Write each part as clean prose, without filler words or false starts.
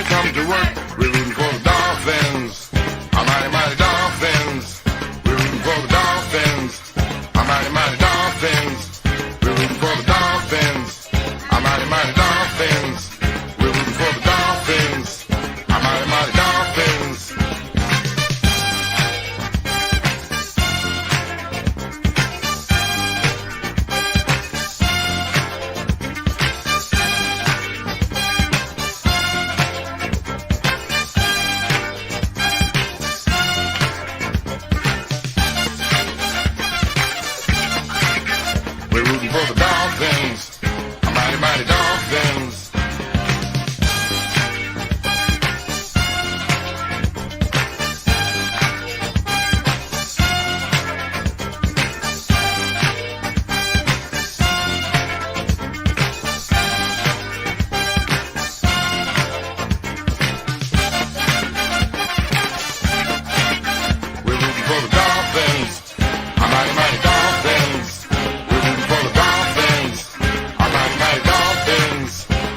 we come to work, we're rooting for the Dolphins. Our mighty, mighty Dolphins. We're rooting for the Dolphins. Our mighty, mighty Dolphins. We're rooting for the Dolphins. Our mighty, mighty Dolphins. We're rooting for the Dolphins. Our mighty, mighty Dolphins. We're rooting for the Dolphins, our mighty, mighty Dolphins. We're rooting for the Dolphins, our mighty, mighty Dolphins. We're rooting for the Dolphins, our mighty, mighty Dolphins. We're rooting for the Dolphins, our mighty, mighty Dolphins.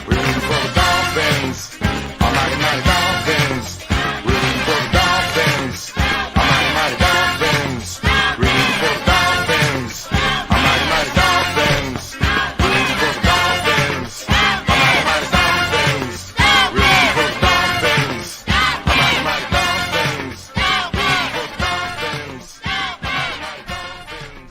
We're rooting for the Dolphins, our mighty, mighty Dolphins. We're rooting for the Dolphins, our mighty, mighty Dolphins. We're rooting for the Dolphins, our mighty, mighty Dolphins. We're rooting for the Dolphins, our mighty, mighty Dolphins. We're rooting for the Dolphins, our mighty, mighty Dolphins.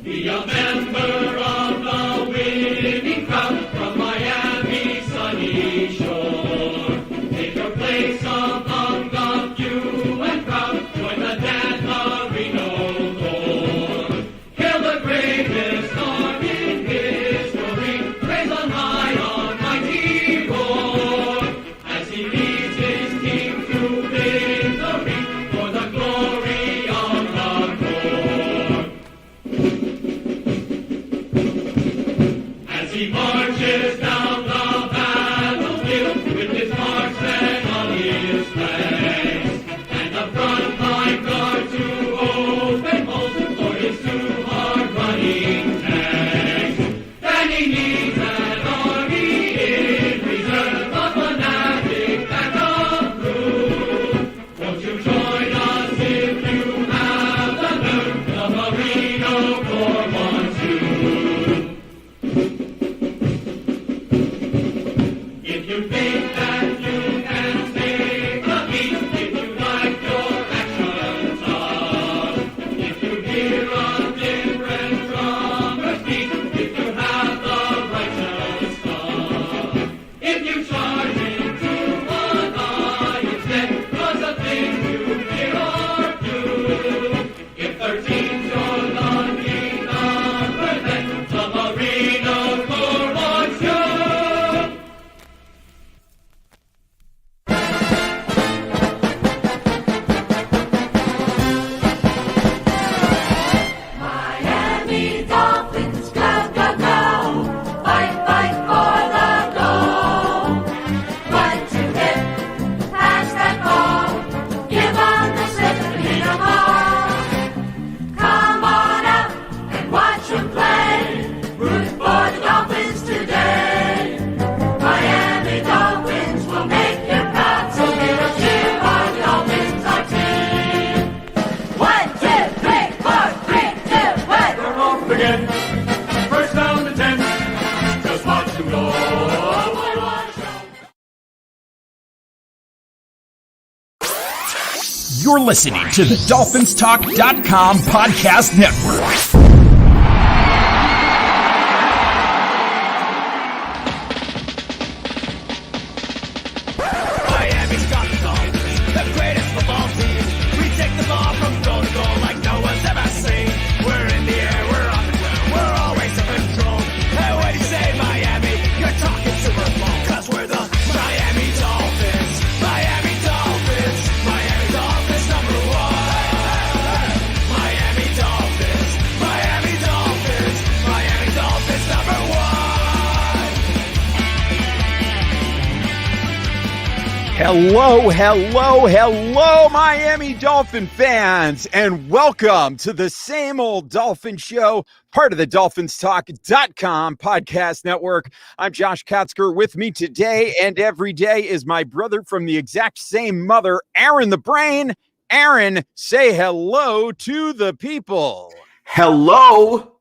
Be a member of the winning crowd from Miami's sunny shore. Take your place among the few and proud. Join the Dan Marino Corps. Hail the greatest arm in history. Praise on high on mighty roar. As he leads his team to victory for the glory of the Corps. As he marches down the battlefield with his marksmen on his flanks, and the front line guard to open holes for his two hard-running tanks. Then he needs an army in reserve, a fanatic backup crew. Won't you join us if you have the nerve? The Marino Corps wants you. If you think that you can take a beat, if you like your action tough, if you hear a different drummer's beat, if you have the righteous stuff, if you charge into an lion's den, 'cause the things you fear are few. If 13's your lucky number, then the Marino Corps wants you. Miami Dolphins, go, go, go. Fight, fight for the goal. One, two, hit, pass that ball. Give on the slip and hit 'em all. Come on out and watch 'em play. Root for the Dolphins today. Miami Dolphins will make you proud, so give a cheer for the Dolphins, our team. 1, 2, 3, 4, 3, 2, 1. They're off again. First down to 10. Just watch them go. You're listening to the DolphinsTalk.com podcast network. Miami's got the Dolphins, the greatest football team. We take the ball from goal to goal like no one's ever seen. We're in the air, we're on the ground, we're always in control. And when you say Miami, you're talking Super Bowl. 'Cause we're the Miami Dolphins, Miami Dolphins, Miami Dolphins number one. Miami Dolphins, Miami Hello, Miami Dolphin fans, and welcome to the Same Old Dolphin Show, part of the DolphinsTalk.com podcast network. I'm Josh Katzker. With me today and every day is my brother from the exact same mother, Aaron the Brain. Aaron, say hello to the people. Hello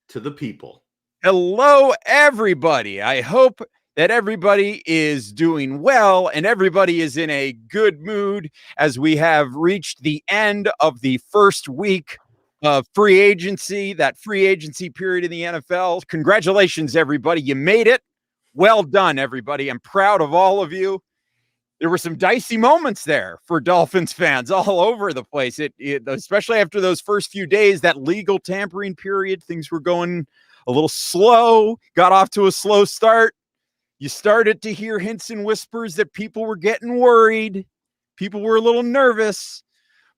to the people. Hello, everybody. I hope that everybody is doing well and everybody is in a good mood as we have reached the end of the first week of free agency, that free agency period in the NFL. Congratulations, everybody. You made it. Well done, everybody. I'm proud of all of you. There were some dicey moments there for Dolphins fans all over the place. It especially after those first few days, that legal tampering period, things were going a little slow, got off to a slow start. You started to hear hints and whispers that people were getting worried. People were a little nervous.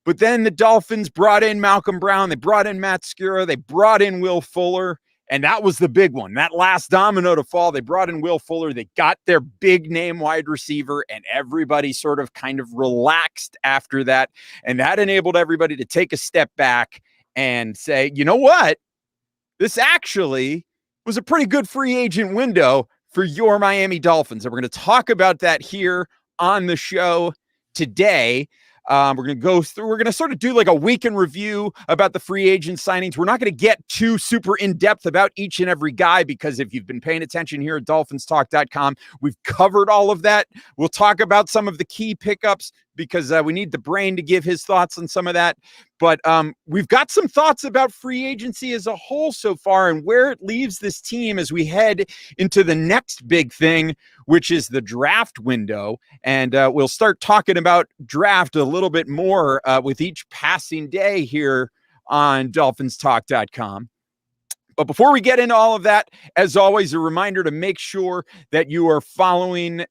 But then the Dolphins brought in Malcolm Brown. They brought in Matt Skura. They brought in Will Fuller. And that was the big one. That last domino to fall, they brought in Will Fuller. They got their big name wide receiver, and everybody sort of kind of relaxed after that. And that enabled everybody to take a step back and say, you know what? This actually was a pretty good free agent window for your Miami Dolphins. And we're going to talk about that here on the show today. We're going to sort of do like a week in review about the free agent signings. We're not going to get too super in depth about each and every guy, because if you've been paying attention here at DolphinsTalk.com, we've covered all of that. We'll talk about some of the key pickups because we need the brain to give his thoughts on some of that. But we've got some thoughts about free agency as a whole so far and where it leaves this team as we head into the next big thing, which is the draft window. And we'll start talking about draft a little bit more with each passing day here on DolphinsTalk.com. But before we get into all of that, as always, a reminder to make sure that you are following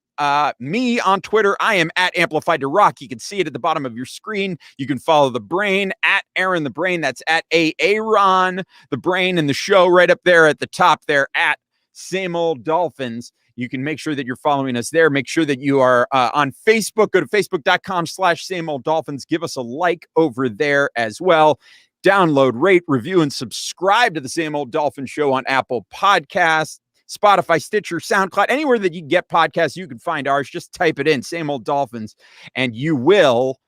me on Twitter. I am at Amplified to Rock. You can see it at the bottom of your screen. You can follow the brain at Aaron the Brain. That's at Aaron the Brain, and the show right up there at the top there at Same Old Dolphins. You can make sure that you're following us there. Make sure that you are on Facebook. Go to facebook.com/Same Old Dolphins. Give us a like over there as well. Download, rate, review, and subscribe to the Same Old Dolphin Show on Apple Podcasts, Spotify, Stitcher, SoundCloud, anywhere that you get podcasts, you can find ours. Just type it in, Same Old Dolphins, and you will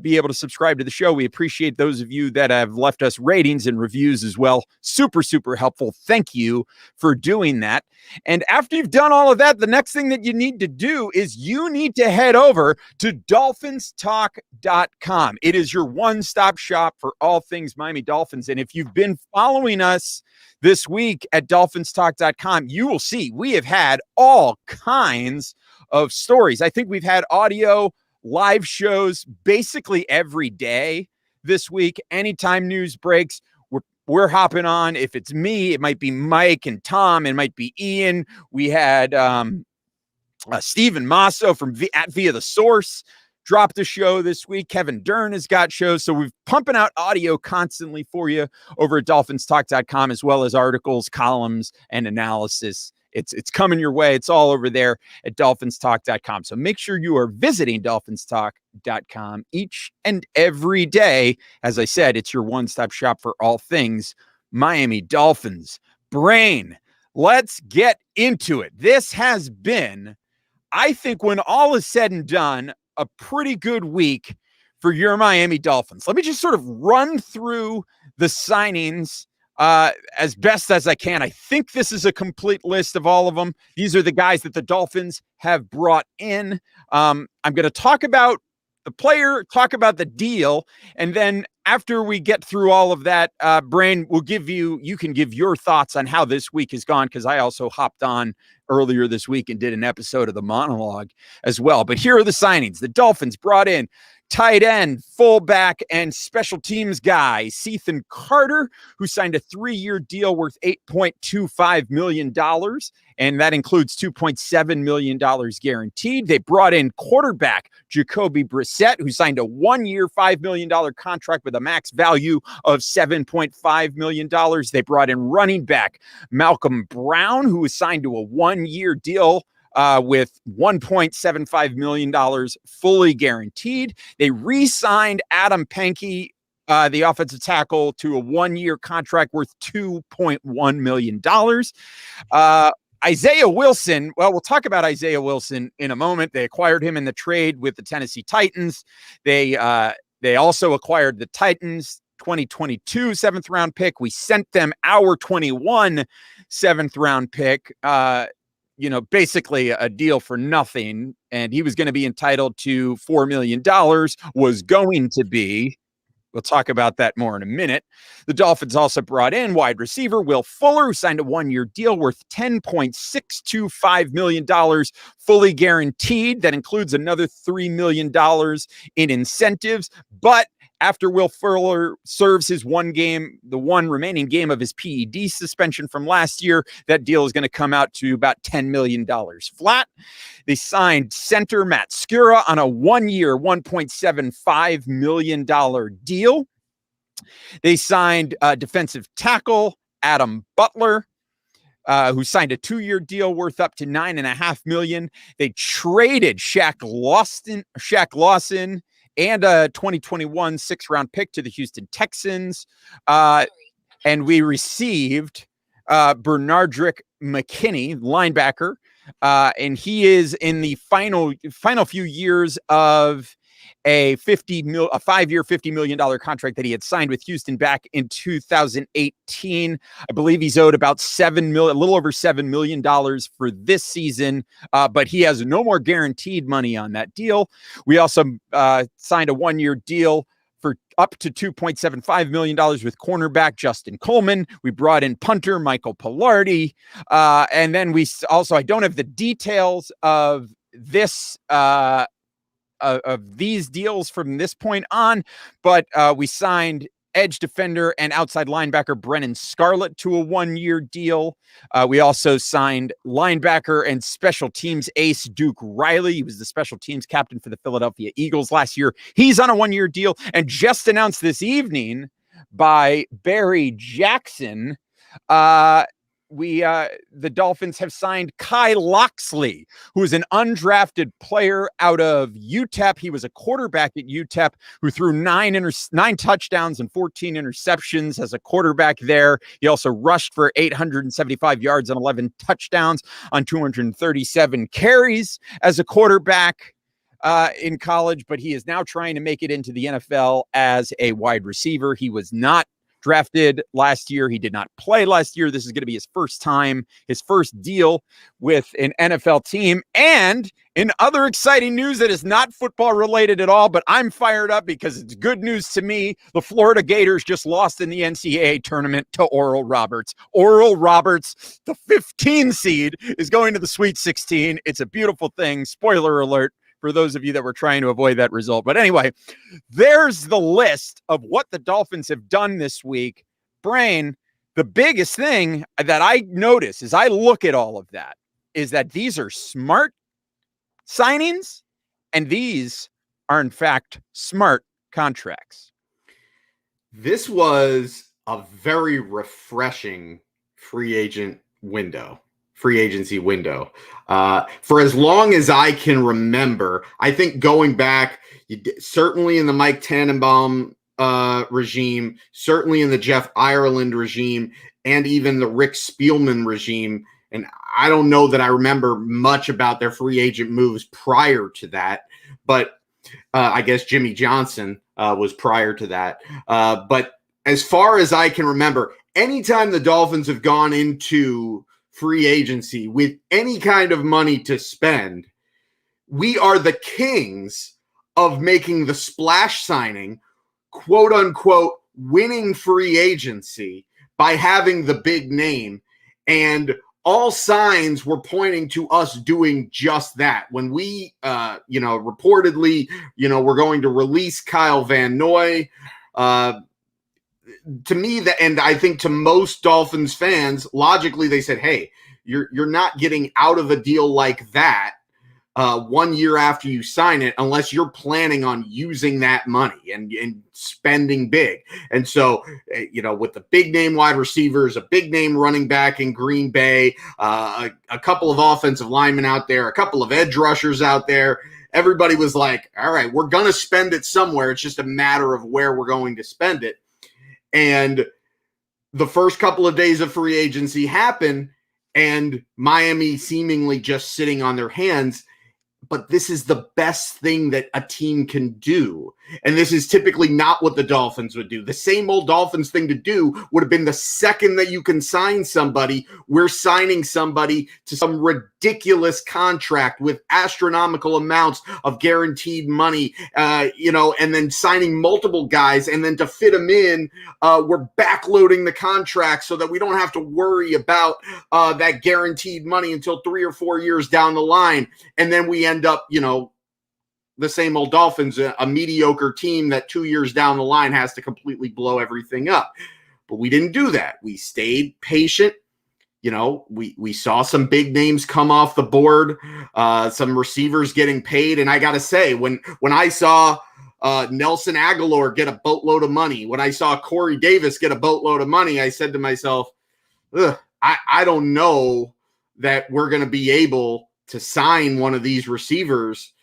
be able to subscribe to the show. We appreciate those of you that have left us ratings and reviews as well. Super, super helpful. Thank you for doing that. And after you've done all of that, the next thing that you need to do is you need to head over to DolphinsTalk.com. It is your one-stop shop for all things Miami Dolphins. And if you've been following us this week at DolphinsTalk.com, you will see we have had all kinds of stories. I think we've had audio live shows basically every day this week. Anytime news breaks, we're hopping on. If it's me, it might be Mike and Tom. It might be Ian. We had Stephen Masso from Via the Source dropped a show this week. Kevin Dern has got shows. So we're pumping out audio constantly for you over at DolphinsTalk.com, as well as articles, columns, and analysis. It's coming your way. It's all over there at DolphinsTalk.com. So make sure you are visiting DolphinsTalk.com each and every day. As I said, it's your one-stop shop for all things Miami Dolphins. Brain, let's get into it. This has been, I think, when all is said and done, a pretty good week for your Miami Dolphins. Let me just sort of run through the signings as best as I can. I think this is a complete list of all of them. These are the guys that the Dolphins have brought in. I'm going to talk about the player, talk about the deal, and then after we get through all of that, Brain will you can give your thoughts on how this week has gone, because I also hopped on earlier this week and did an episode of the monologue as well. But here are the signings. The Dolphins brought in tight end, fullback, and special teams guy, Cethan Carter, who signed a 3-year deal worth $8.25 million, and that includes $2.7 million guaranteed. They brought in quarterback Jacoby Brissett, who signed a 1-year, $5 million contract with a max value of $7.5 million. They brought in running back Malcolm Brown, who was signed to a 1-year deal with $1.75 million fully guaranteed. They re-signed Adam Pankey, the offensive tackle, to a 1-year contract worth $2.1 million. Isaiah Wilson, well, we'll talk about Isaiah Wilson in a moment. They acquired him in the trade with the Tennessee Titans. They also acquired the Titans 2022 7th-round pick. We sent them our 21 7th-round pick, basically a deal for nothing. And he was going to be entitled to $4 million, was going to be. We'll talk about that more in a minute. The Dolphins also brought in wide receiver Will Fuller, who signed a 1-year deal worth $10.625 million, fully guaranteed. That includes another $3 million in incentives. But after Will Fuller serves his the one remaining game of his PED suspension from last year, that deal is going to come out to about $10 million flat. They signed center Matt Skura on a 1-year, $1.75 million deal. They signed defensive tackle Adam Butler, who signed a 2-year deal worth up to $9.5 million. They traded Shaq Lawson and a 2021 6th-round pick to the Houston Texans. And we received Bernardrick McKinney, linebacker, and he is in the final few years of a 5-year, $50 million contract that he had signed with Houston back in 2018. I believe he's owed about a little over $7 million for this season, but he has no more guaranteed money on that deal. We also signed a 1-year deal for up to $2.75 million with cornerback Justin Coleman. We brought in punter Michael Pilardi. And then I don't have the details of this, of these deals from this point on, but we signed edge defender and outside linebacker Brennan Scarlett to a 1-year deal. We also signed linebacker and special teams ace Duke Riley. He was the special teams captain for the Philadelphia Eagles last year. He's on a 1-year deal, and just announced this evening by Barry Jackson, the Dolphins have signed Kai Loxley, who is an undrafted player out of UTEP. He was a quarterback at UTEP who threw 9 touchdowns and 14 interceptions as a quarterback there. He also rushed for 875 yards and 11 touchdowns on 237 carries as a quarterback in college, but he is now trying to make it into the NFL as a wide receiver. He was not drafted last year. He did not play last year. This is going to be his first deal with an NFL team. And in other exciting news that is not football related at all, but I'm fired up because it's good news to me. The Florida Gators just lost in the NCAA tournament to Oral Roberts. Oral Roberts, the 15 seed, is going to the Sweet 16. It's a beautiful thing. Spoiler alert for those of you that were trying to avoid that result. But anyway, there's the list of what the Dolphins have done this week. Brain, the biggest thing that I notice as I look at all of that is that these are smart signings, and these are, in fact, smart contracts. This was a very refreshing free agency window. For as long as I can remember, I think going back, certainly in the Mike Tannenbaum regime, certainly in the Jeff Ireland regime, and even the Rick Spielman regime. And I don't know that I remember much about their free agent moves prior to that, but I guess Jimmy Johnson was prior to that. But as far as I can remember, anytime the Dolphins have gone into free agency with any kind of money to spend, we are the kings of making the splash signing, quote unquote, winning free agency by having the big name. And all signs were pointing to us doing just that. When we, reportedly, we're going to release Kyle Van Noy, to me, and I think to most Dolphins fans, logically, they said, hey, you're not getting out of a deal like that 1 year after you sign it, unless you're planning on using that money and spending big. And so, with the big name wide receivers, a big name running back in Green Bay, a couple of offensive linemen out there, a couple of edge rushers out there, everybody was like, all right, we're going to spend it somewhere. It's just a matter of where we're going to spend it. And the first couple of days of free agency happen, and Miami seemingly just sitting on their hands. But this is the best thing that a team can do. And this is typically not what the Dolphins would do. The same old Dolphins thing to do would have been the second that you can sign somebody, we're signing somebody to some ridiculous contract with astronomical amounts of guaranteed money, and then signing multiple guys. And then to fit them in, we're backloading the contract so that we don't have to worry about that guaranteed money until 3 or 4 years down the line. And then we end up, the same old Dolphins, a mediocre team that 2 years down the line has to completely blow everything up. But we didn't do that. We stayed patient. We saw some big names come off the board, some receivers getting paid. And I got to say, when I saw Nelson Aguilar get a boatload of money, when I saw Corey Davis get a boatload of money, I said to myself, I don't know that we're going to be able to sign one of these receivers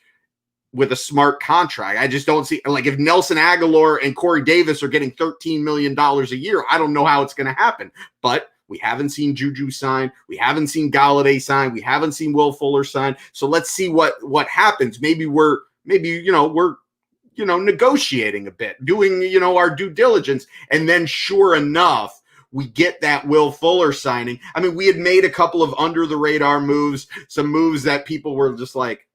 with a smart contract. I just don't see, like, if Nelson Aguilar and Corey Davis are getting $13 million a year, I don't know how it's going to happen. But we haven't seen Juju sign. We haven't seen Galladay sign. We haven't seen Will Fuller sign. So let's see what happens. Maybe we're negotiating a bit, doing, our due diligence. And then sure enough, we get that Will Fuller signing. I mean, we had made a couple of under the radar moves, some moves that people were just like,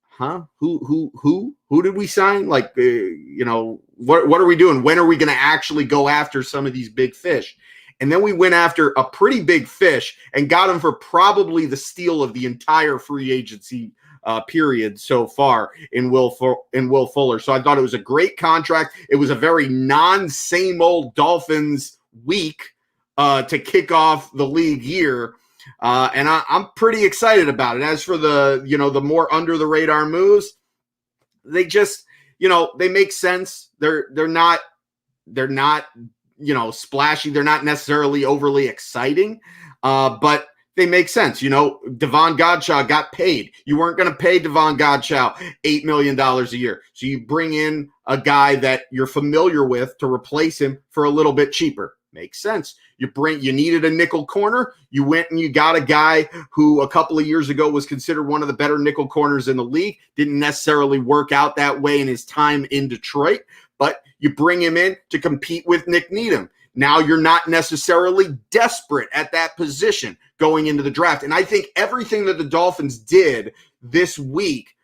huh? Who did we sign? Like, what are we doing? When are we going to actually go after some of these big fish? And then we went after a pretty big fish and got him for probably the steal of the entire free agency period so far in Will Fuller. So I thought it was a great contract. It was a very non-same old Dolphins week to kick off the league year. And I'm pretty excited about it. As for the more under the radar moves, they just, they make sense. They're not splashy. They're not necessarily overly exciting, but they make sense. Devon Godchaux got paid. You weren't going to pay Devon Godchaux $8 million a year. So you bring in a guy that you're familiar with to replace him for a little bit cheaper. Makes sense. You needed a nickel corner. You went and you got a guy who a couple of years ago was considered one of the better nickel corners in the league. Didn't necessarily work out that way in his time in Detroit, but you bring him in to compete with Nick Needham. Now you're not necessarily desperate at that position going into the draft. And I think everything that the Dolphins did this week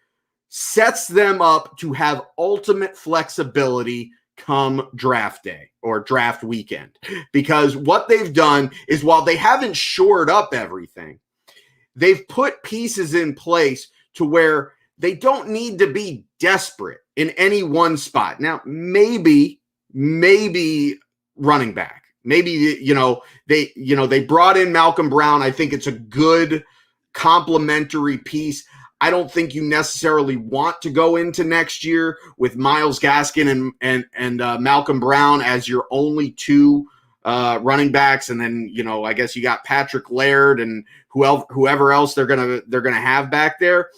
sets them up to have ultimate flexibility come draft day or draft weekend. Because what they've done is, while they haven't shored up everything, they've put pieces in place to where they don't need to be desperate in any one spot. Now, maybe running back. Maybe, they brought in Malcolm Brown. I think it's a good complementary piece. I don't think you necessarily want to go into next year with Myles Gaskin and Malcolm Brown as your only two running backs, and then I guess you got Patrick Laird and whoever else they're gonna have back there.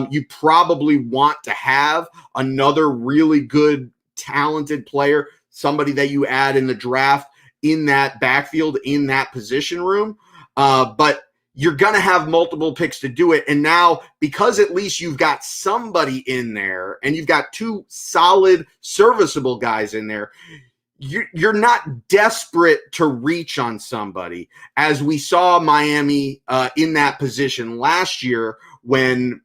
You probably want to have another really good, talented player, somebody that you add in the draft in that backfield, in that position room, but you're going to have multiple picks to do it. And now, because at least you've got somebody in there and you've got two solid, serviceable guys in there, you're not desperate to reach on somebody, as we saw Miami in that position last year when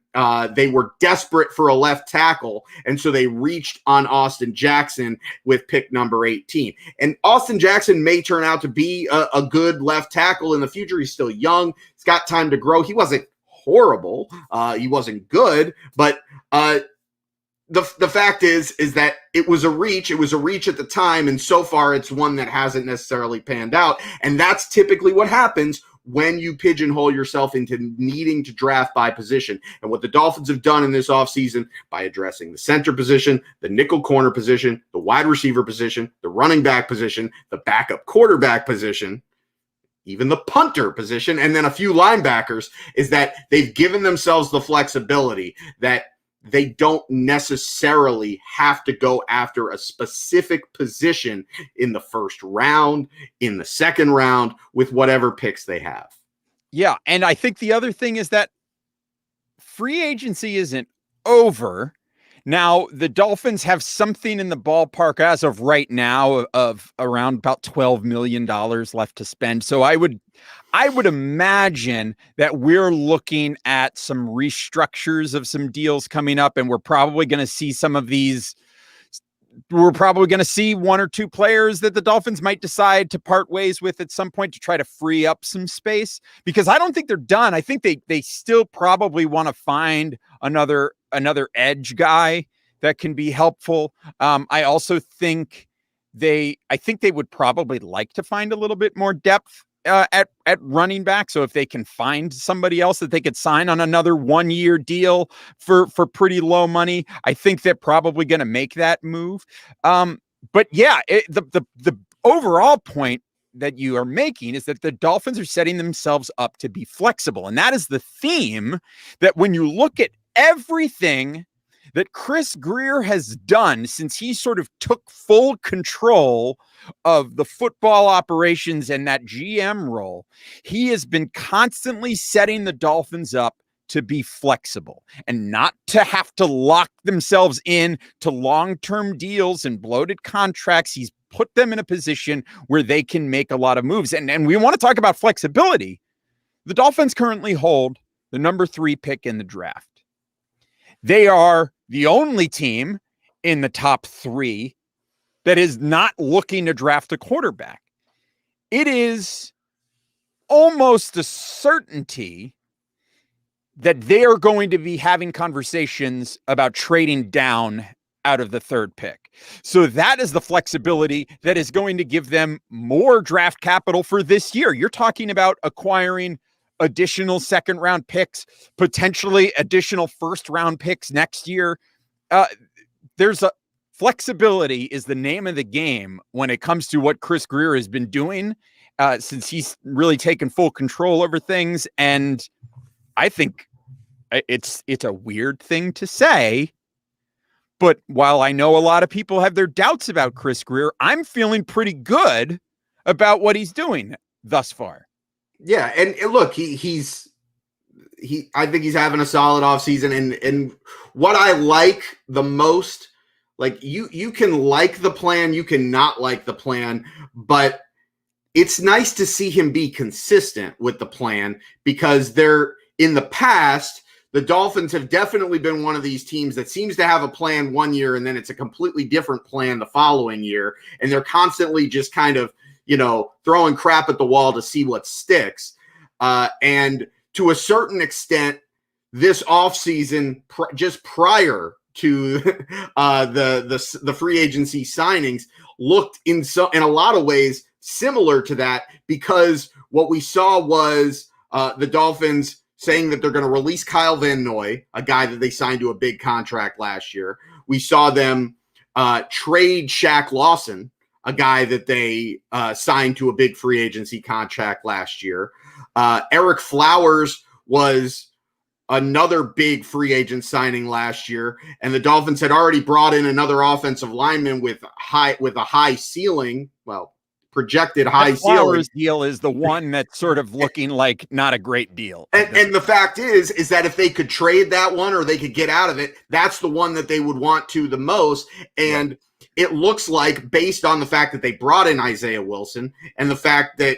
they were desperate for a left tackle, and so they reached on Austin Jackson with pick number 18. And Austin Jackson may turn out to be a good left tackle in the future. He's still young. He's got time to grow. He wasn't horrible. He wasn't good, but the fact is that it was a reach. It was a reach at the time, and so far it's one that hasn't necessarily panned out. And that's typically what happens when you pigeonhole yourself into needing to draft by position. And what the Dolphins have done in this offseason by addressing the center position, the nickel corner position, the wide receiver position, the running back position, the backup quarterback position, even the punter position, and then a few linebackers, is that they've given themselves the flexibility that they don't necessarily have to go after a specific position in the first round, in the second round, with whatever picks they have. Yeah. And I think the other thing is that free agency isn't over. Now, the Dolphins have something in the ballpark as of right now of around about $12 million left to spend. So I would imagine that we're looking at some restructures of some deals coming up, and we're probably going to see some of these. We're probably going to see one or two players that the Dolphins might decide to part ways with at some point to try to free up some space, because I don't think they're done. I think they still probably want to find another edge guy that can be helpful. I also think they would probably like to find a little bit more depth at running back. So if they can find somebody else that they could sign on another 1-year deal for pretty low money, I think they're probably going to make that move. But yeah, the overall point that you are making is that the Dolphins are setting themselves up to be flexible. And that is the theme that when you look at everything that Chris Grier has done since he sort of took full control of the football operations and that GM role, he has been constantly setting the Dolphins up to be flexible and not to have to lock themselves in to long-term deals and bloated contracts. He's put them in a position where they can make a lot of moves. And we want to talk about flexibility. The Dolphins currently hold the number 3 pick in the draft. They are the only team in the top 3 that is not looking to draft a quarterback. It is almost a certainty that they are going to be having conversations about trading down out of the 3rd pick. So that is the flexibility that is going to give them more draft capital for this year. You're talking about acquiring additional 2nd-round picks, potentially additional 1st-round picks next year. There's a flexibility is the name of the game when it comes to what Chris Grier has been doing since he's really taken full control over things. And I think it's a weird thing to say, but while I know a lot of people have their doubts about Chris Grier, I'm feeling pretty good about what he's doing thus far. Yeah, and look, I think he's having a solid offseason, and what I like the most, like you can like the plan, you can not like the plan, but it's nice to see him be consistent with the plan, because in the past, the Dolphins have definitely been one of these teams that seems to have a plan one year and then it's a completely different plan the following year, and they're constantly just kind of throwing crap at the wall to see what sticks. And to a certain extent, this offseason, just prior to the free agency signings, looked in a lot of ways similar to that, because what we saw was the Dolphins saying that they're going to release Kyle Van Noy, a guy that they signed to a big contract last year. We saw them trade Shaq Lawson, a guy that they signed to a big free agency contract last year. Eric Flowers was another big free agent signing last year, and the Dolphins had already brought in another offensive lineman with a high ceiling. Well, projected high ceiling. Flowers deal is the one that's sort of looking like not a great deal. And the fact is that if they could trade that one or they could get out of it, that's the one that they would want to the most. And it looks like, based on the fact that they brought in Isaiah Wilson and the fact that,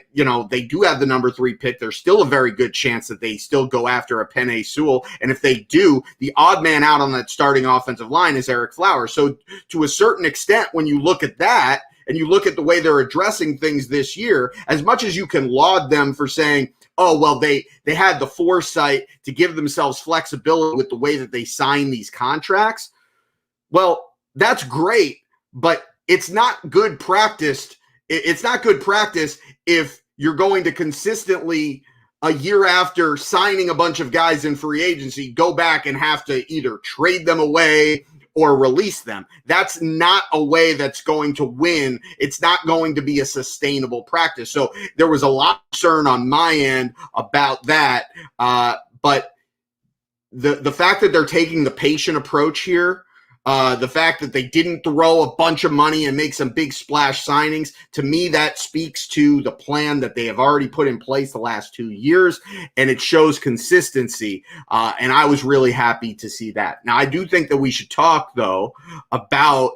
they do have the number 3 pick, there's still a very good chance that they still go after a Penei Sewell. And if they do, the odd man out on that starting offensive line is Eric Flowers. So to a certain extent, when you look at that and you look at the way they're addressing things this year, as much as you can laud them for saying, oh, well, they had the foresight to give themselves flexibility with the way that they sign these contracts, well, that's great. But it's not good practice. It's not good practice if you're going to consistently a year after signing a bunch of guys in free agency, go back and have to either trade them away or release them. That's not a way that's going to win. It's not going to be a sustainable practice. So there was a lot of concern on my end about that. But the fact that they're taking the patient approach here, the fact that they didn't throw a bunch of money and make some big splash signings, to me, that speaks to the plan that they have already put in place the last 2 years, and it shows consistency. And I was really happy to see that. Now, I do think that we should talk, though, about,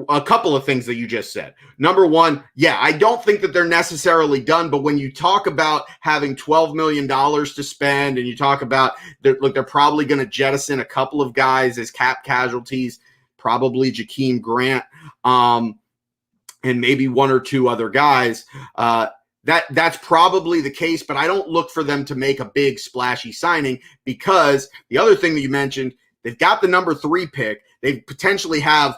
a couple of things that you just said. Number one, yeah, I don't think that they're necessarily done, but when you talk about having $12 million to spend and you talk about, they're probably going to jettison a couple of guys as cap casualties, probably Jakeem Grant, and maybe one or two other guys, that's probably the case, but I don't look for them to make a big splashy signing, because the other thing that you mentioned, they've got the number 3 pick. They potentially have,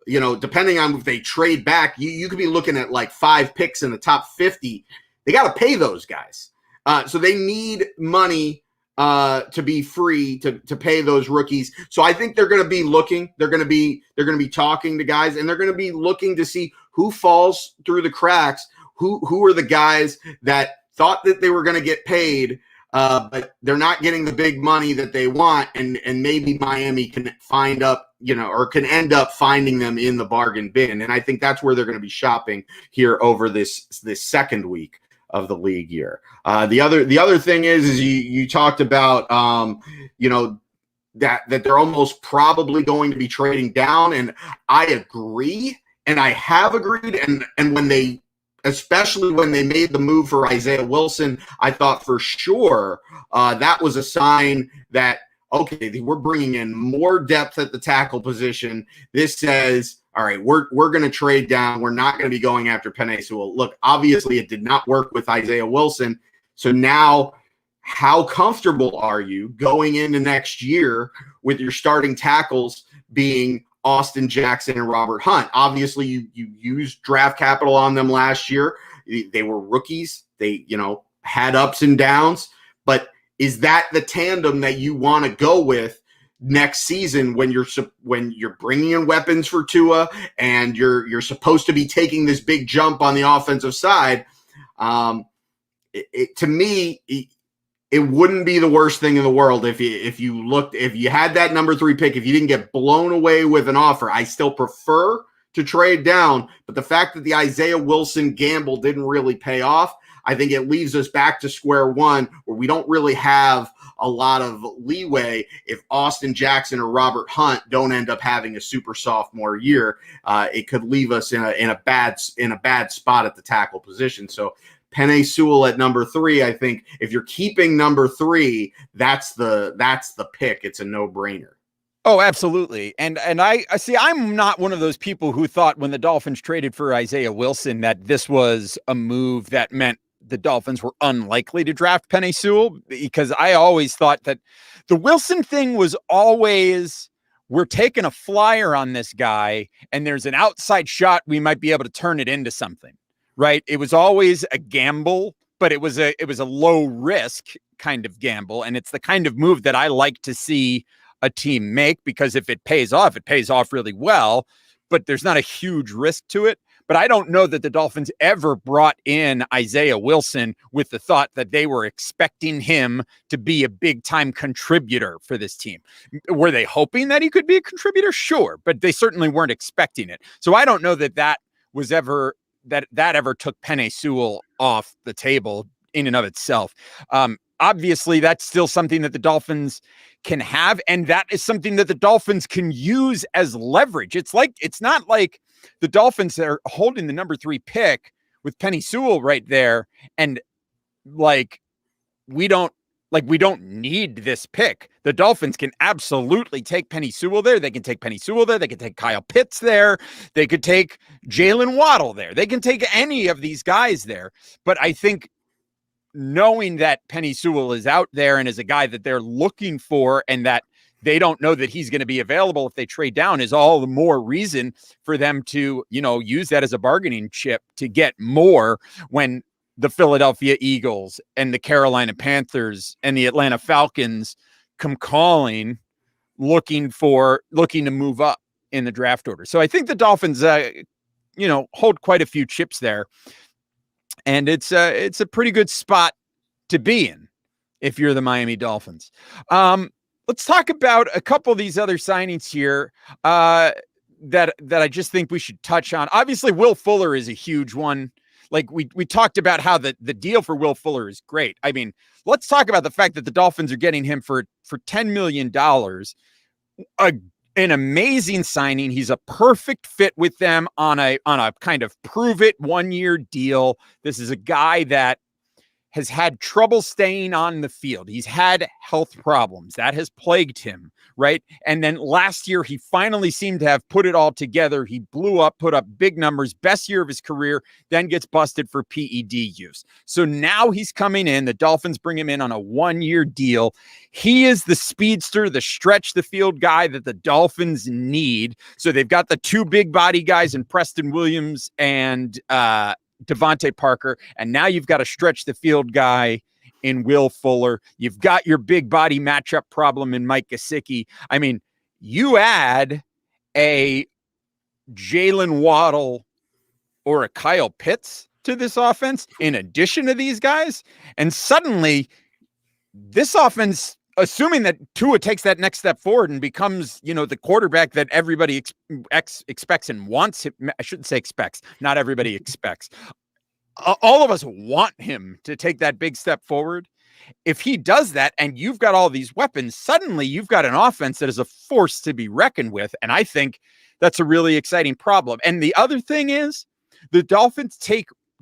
depending on if they trade back, you could be looking at like 5 picks in the top 50. They got to pay those guys. So they need money to be free to pay those rookies. So I think they're going to be looking, they're going to be talking to guys, and they're going to be looking to see who falls through the cracks, who are the guys that thought that they were going to get paid, but they're not getting the big money that they want, and maybe Miami can find up, or can end up finding them in the bargain bin. And I think that's where they're going to be shopping here over this second week of the league year. The other thing is you talked about, that they're almost probably going to be trading down, and I agree, and I have agreed, and especially when they made the move for Isaiah Wilson, I thought for sure that was a sign that, okay, we're bringing in more depth at the tackle position. This says, all right, we're going to trade down. We're not going to be going after Penei Sewell. Look, obviously it did not work with Isaiah Wilson. So now, how comfortable are you going into next year with your starting tackles being Austin Jackson and Robert Hunt? Obviously, you used draft capital on them last year. They were rookies. They, had ups and downs. But is that the tandem that you want to go with next season when you're bringing in weapons for Tua and you're supposed to be taking this big jump on the offensive side? To me, it wouldn't be the worst thing in the world if you had that number 3 pick, if you didn't get blown away with an offer. I still prefer to trade down, but the fact that the Isaiah Wilson gamble didn't really pay off, I think it leaves us back to square one, where we don't really have a lot of leeway if Austin Jackson or Robert Hunt don't end up having a super sophomore year. It could leave us in a bad spot at the tackle position. So Penei Sewell at number 3, I think if you're keeping number 3, that's the pick. It's a no-brainer. Oh, absolutely. And I see, I'm not one of those people who thought when the Dolphins traded for Isaiah Wilson that this was a move that meant the Dolphins were unlikely to draft Penei Sewell, because I always thought that the Wilson thing was always, we're taking a flyer on this guy and there's an outside shot, we might be able to turn it into something. Right. It was always a gamble, but it was a low risk kind of gamble. And it's the kind of move that I like to see a team make, because if it pays off really well, but there's not a huge risk to it. But I don't know that the Dolphins ever brought in Isaiah Wilson with the thought that they were expecting him to be a big time contributor for this team. Were they hoping that he could be a contributor? Sure. But they certainly weren't expecting it. So I don't know that was ever that ever took Penei Sewell off the table in and of itself. Obviously, that's still something that the Dolphins can have, and that is something that the Dolphins can use as leverage. It's not like the Dolphins are holding the number 3 pick with Penei Sewell right there, and we don't need this pick. The Dolphins can absolutely take Penei Sewell there. They can take Penei Sewell there. They can take Kyle Pitts there. They could take Jalen Waddle there. They can take any of these guys there. But I think knowing that Penei Sewell is out there and is a guy that they're looking for, and that they don't know that he's going to be available if they trade down, is all the more reason for them to, use that as a bargaining chip to get more when the Philadelphia Eagles and the Carolina Panthers and the Atlanta Falcons come calling, looking to move up in the draft order. So I think the Dolphins, hold quite a few chips there, and it's a pretty good spot to be in if you're the Miami Dolphins. Let's talk about a couple of these other signings here that I just think we should touch on. Obviously, Will Fuller is a huge one. Like we talked about how the deal for Will Fuller is great. I mean, let's talk about the fact that the Dolphins are getting him for $10 million. An amazing signing. He's a perfect fit with them on a kind of prove it 1-year deal. This is a guy that has had trouble staying on the field. He's had health problems that has plagued him, right? And then last year, he finally seemed to have put it all together. He blew up, put up big numbers, best year of his career, then gets busted for PED use. So now he's coming in. The Dolphins bring him in on a 1-year deal. He is the speedster, the stretch the field guy that the Dolphins need. So they've got the 2 big body guys in Preston Williams and Devontae Parker, and now you've got a stretch the field guy in Will Fuller. You've got your big body matchup problem in Mike Gesicki. I mean, you add a Jalen Waddle or a Kyle Pitts to this offense in addition to these guys, and suddenly this offense, assuming that Tua takes that next step forward and becomes, the quarterback that everybody expects and wants him. I shouldn't say expects. Not everybody expects. All of us want him to take that big step forward. If he does that and you've got all these weapons, suddenly you've got an offense that is a force to be reckoned with. And I think that's a really exciting problem. And the other thing is the Dolphins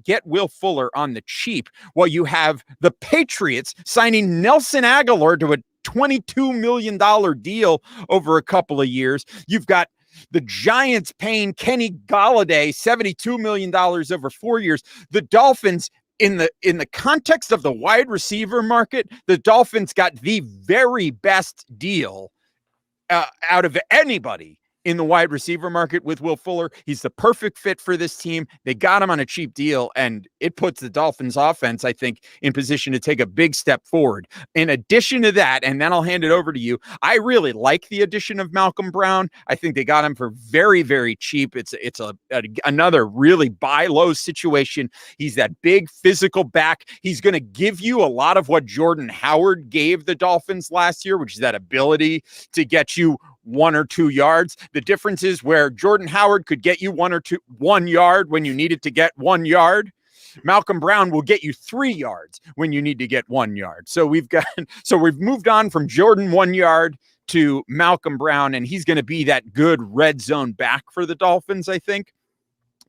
get Will Fuller on the cheap while you have the Patriots signing Nelson Aguilar to a $22 million deal over a couple of years. You've got the Giants paying Kenny Golladay $72 million over 4 years. The Dolphins, in the context of the wide receiver market, the Dolphins got the very best deal out of anybody in the wide receiver market with Will Fuller. He's the perfect fit for this team. They got him on a cheap deal, and it puts the Dolphins offense, I think, in position to take a big step forward. In addition to that, and then I'll hand it over to you, I really like the addition of Malcolm Brown. I think they got him for very, very cheap. It's another really buy low situation. He's that big physical back. He's going to give you a lot of what Jordan Howard gave the Dolphins last year, which is that ability to get you 1 or 2 yards. The difference is where Jordan Howard could get you 1 yard when you needed to get 1 yard. Malcolm Brown will get you 3 yards when you need to get 1 yard. So we've moved on from Jordan 1 yard to Malcolm Brown, and he's going to be that good red zone back for the Dolphins, I think,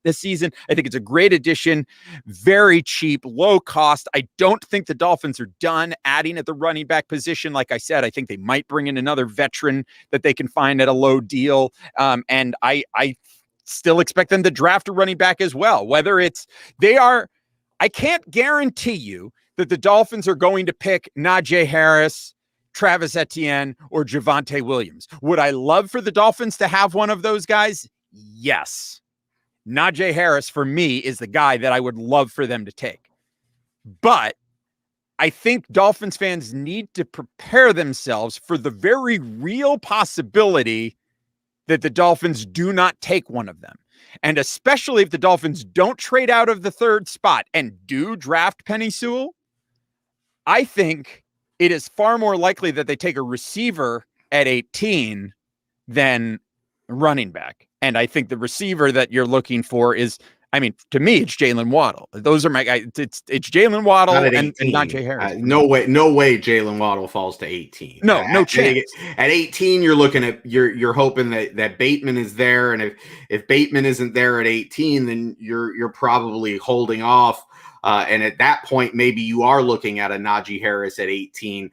this season. I think it's a great addition, very cheap, low cost. I don't think the Dolphins are done adding at the running back position. Like I said, I think they might bring in another veteran that they can find at a low deal. And I still expect them to draft a running back as well. I can't guarantee you that the Dolphins are going to pick Najee Harris, Travis Etienne, or Javonte Williams. Would I love for the Dolphins to have one of those guys? Yes. Najee Harris, for me, is the guy that I would love for them to take. But I think Dolphins fans need to prepare themselves for the very real possibility that the Dolphins do not take one of them. And especially if the Dolphins don't trade out of the 3rd spot and do draft Penny Sewell, I think it is far more likely that they take a receiver at 18 than running back. And I think the receiver that you're looking for is, to me, it's Jalen Waddle. Those are my guys. It's Jalen Waddle and Najee Harris. No way Jalen Waddle falls to 18. No chance. At 18, you're looking at you're hoping that Bateman is there, and if Bateman isn't there at 18, then you're probably holding off. And at that point, maybe you are looking at a Najee Harris at 18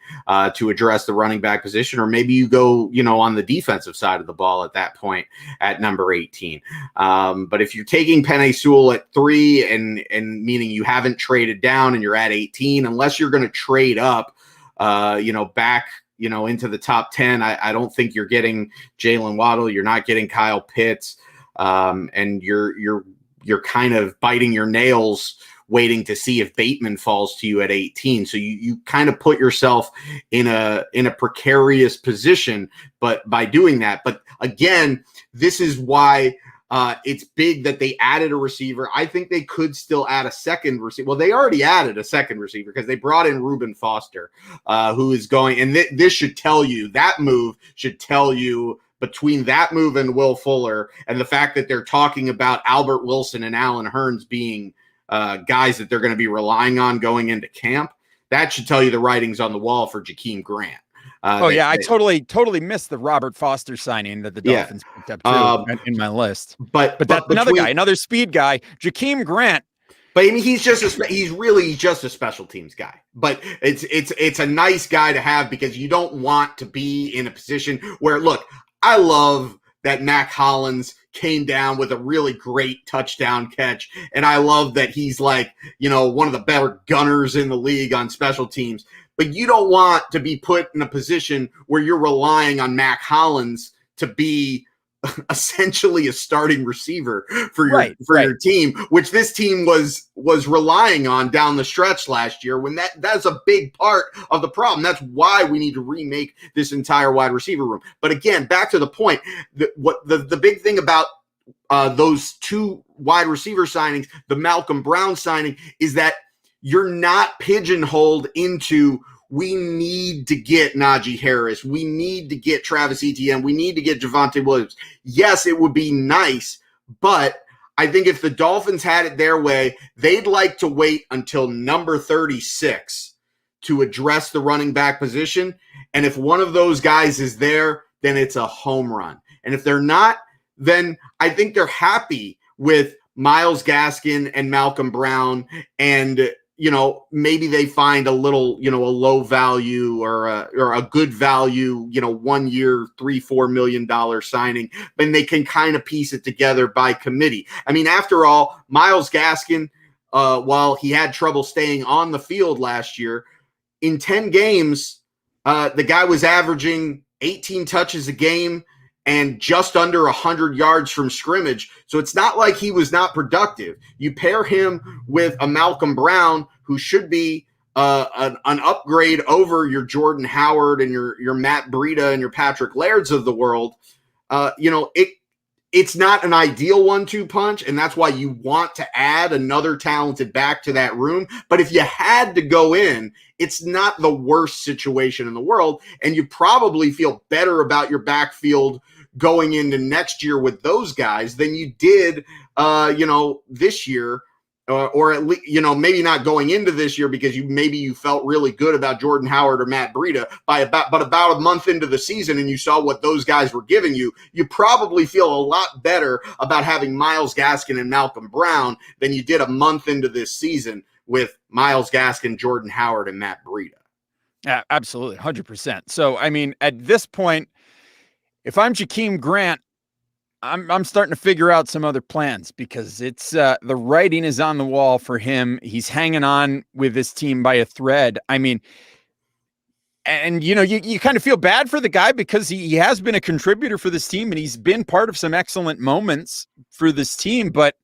to address the running back position, or maybe you go, on the defensive side of the ball at that point at number 18. But if you're taking Penei Sewell at 3 and meaning you haven't traded down and you're at 18, unless you're going to trade up, back, into the top 10, I don't think you're getting Jalen Waddle. You're not getting Kyle Pitts, and you're kind of biting your nails waiting to see if Bateman falls to you at 18. So you kind of put yourself in a precarious position, but by doing that. But again, this is why it's big that they added a receiver. I think they could still add a second receiver. Well, they already added a second receiver because they brought in Reuben Foster, who is going, and this should tell you, that move should tell you, between that move and Will Fuller and the fact that they're talking about Albert Wilson and Allen Hurns being guys that they're going to be relying on going into camp, that should tell you the writing's on the wall for Jakeem Grant. I totally missed the Robert Foster signing that the Dolphins picked up too, in my list. But that's another guy, another speed guy, Jakeem Grant. But I mean, he's really just a special teams guy. But it's a nice guy to have because you don't want to be in a position where, look, I love that Mac Hollins came down with a really great touchdown catch, and I love that he's like, one of the better gunners in the league on special teams. But you don't want to be put in a position where you're relying on Mac Hollins to be essentially a starting receiver for your team, which this team was relying on down the stretch last year. When that's a big part of the problem. That's why we need to remake this entire wide receiver room. But again, back to the point, the big thing about those two wide receiver signings, the Malcolm Brown signing, is that you're not pigeonholed into, we need to get Najee Harris, we need to get Travis Etienne, we need to get Javonte Williams. Yes, it would be nice, but I think if the Dolphins had it their way, they'd like to wait until number 36 to address the running back position. And if one of those guys is there, then it's a home run. And if they're not, then I think they're happy with Myles Gaskin and Malcolm Brown, and maybe they find a little, a low value or a good value, 1 year, $3-4 million signing, and they can kind of piece it together by committee. I mean, after all, Myles Gaskin, while he had trouble staying on the field last year, in 10 games, the guy was averaging 18 touches a game and just under 100 yards from scrimmage. So it's not like he was not productive. You pair him with a Malcolm Brown, who should be an upgrade over your Jordan Howard and your Matt Breida and your Patrick Lairds of the world. It's not an ideal 1-2 punch, and that's why you want to add another talented back to that room. But if you had to go in, it's not the worst situation in the world, and you probably feel better about your backfield going into next year with those guys than you did, this year, or at least, maybe not going into this year because you felt really good about Jordan Howard or Matt Breida but about a month into the season and you saw what those guys were giving you, you probably feel a lot better about having Myles Gaskin and Malcolm Brown than you did a month into this season with Myles Gaskin, Jordan Howard, and Matt Breida. Yeah, absolutely. 100%. So, I mean, at this point, if I'm Jakeem Grant, I'm starting to figure out some other plans because it's the writing is on the wall for him. He's hanging on with this team by a thread. I mean, and you kind of feel bad for the guy because he has been a contributor for this team and he's been part of some excellent moments for this team. But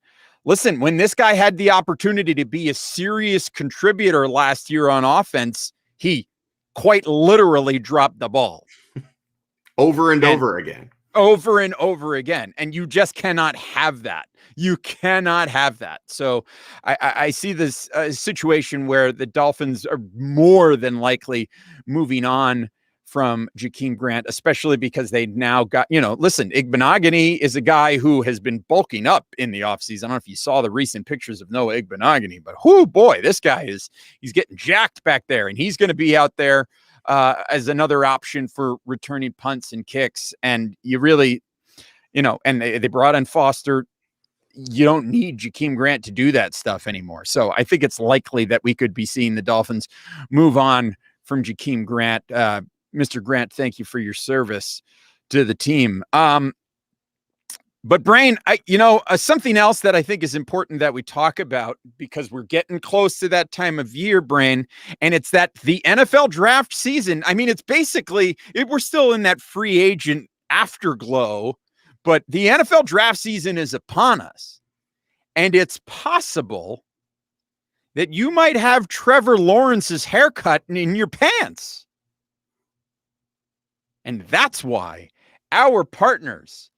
listen, when this guy had the opportunity to be a serious contributor last year on offense, he quite literally dropped the ball. Over and over again. And you just cannot have that. You cannot have that. So I see this situation where the Dolphins are more than likely moving on from Jakeem Grant, especially because they now got, listen, Igbenogany is a guy who has been bulking up in the offseason. I don't know if you saw the recent pictures of Noah Igbenogany, but boy, this guy he's getting jacked back there, and he's going to be out there as another option for returning punts and kicks. And you really, and they brought in Foster. You don't need Jakeem Grant to do that stuff anymore. So I think it's likely that we could be seeing the Dolphins move on from Jakeem Grant. Mr. Grant, thank you for your service to the team. But Brain, something else that I think is important that we talk about, because we're getting close to that time of year, Brain, and it's that the NFL draft season. I mean, it's basically, we're still in that free agent afterglow, but the NFL draft season is upon us. And it's possible that you might have Trevor Lawrence's haircut in your pants. And that's why our partners